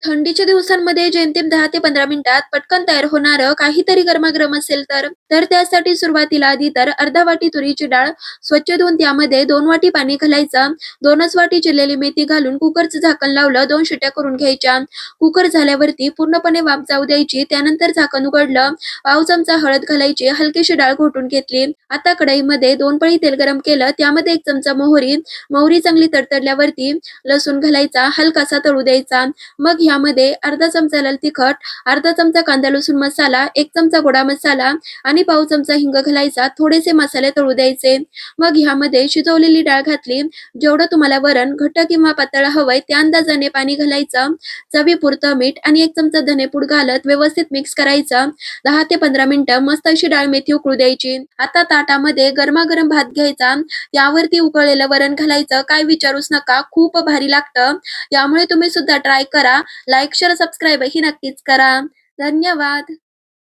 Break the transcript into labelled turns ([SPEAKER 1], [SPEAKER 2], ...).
[SPEAKER 1] थंडीच्या दिवसांमध्ये जेमतेम 10 ते 15 मिनिटात पटकन तयार होणारं काहीतरी गरमागरम असेल तर त्यासाठी सुरुवातीला आधी तर अर्धा वाटी तुरीची डाळ स्वच्छ धुवून त्यामध्ये 2 वाटी पाणी घालायचं. 2च वाटी चिरलेली मेथी घालून कुकरचं झाकण लावलं, 2 शिट्ट्या करून घ्यायच्या. कुकर झाल्यावरती पूर्णपणे वाफ जाऊ द्यायची. त्यानंतर झाकण उघडलं, पाव चमचा हळद घालायची, हलकीशी डाळ घोटून घेतली. आता कढईमध्ये 2 पळी तेल गरम केलं, त्यामध्ये 1 चमचा मोहरी, मोहरी चांगली तडतडल्यावरती लसूण घालायचा, हलकासा तळू द्यायचा. मग ह्यामध्ये अर्धा चमचा लाल तिखट, अर्धा चमचा कांदा लसूण मसाला, 1 चमचा गोडा मसाला आणि पाव चमचा हिंग घालायचा. थोडेसे मसाले तळू द्यायचे. मग ह्यामध्ये शिजवलेली डाळ घातली. जेवढं तुम्हाला वरण घट्ट किंवा पातळ हवंय त्या अंदाजाने पाणी घालायचं. चवीपुरतं मीठ आणि 1 चमचा धनेपूड घालत व्यवस्थित मिक्स करायचं. 10 ते 15 मिनिटं मस्त अशी डाळ मेथी उकळू द्यायची. आता ताटामध्ये गरमागरम भात घ्यायचा. त्यावरती उकळलेलं वरण घालायचं. काय विचारूच नका, खूप भारी लागतं. त्यामुळे तुम्ही सुद्धा ट्राय करा. लाईक, शेअर, सबस्क्राईब ही नक्कीच करा. धन्यवाद.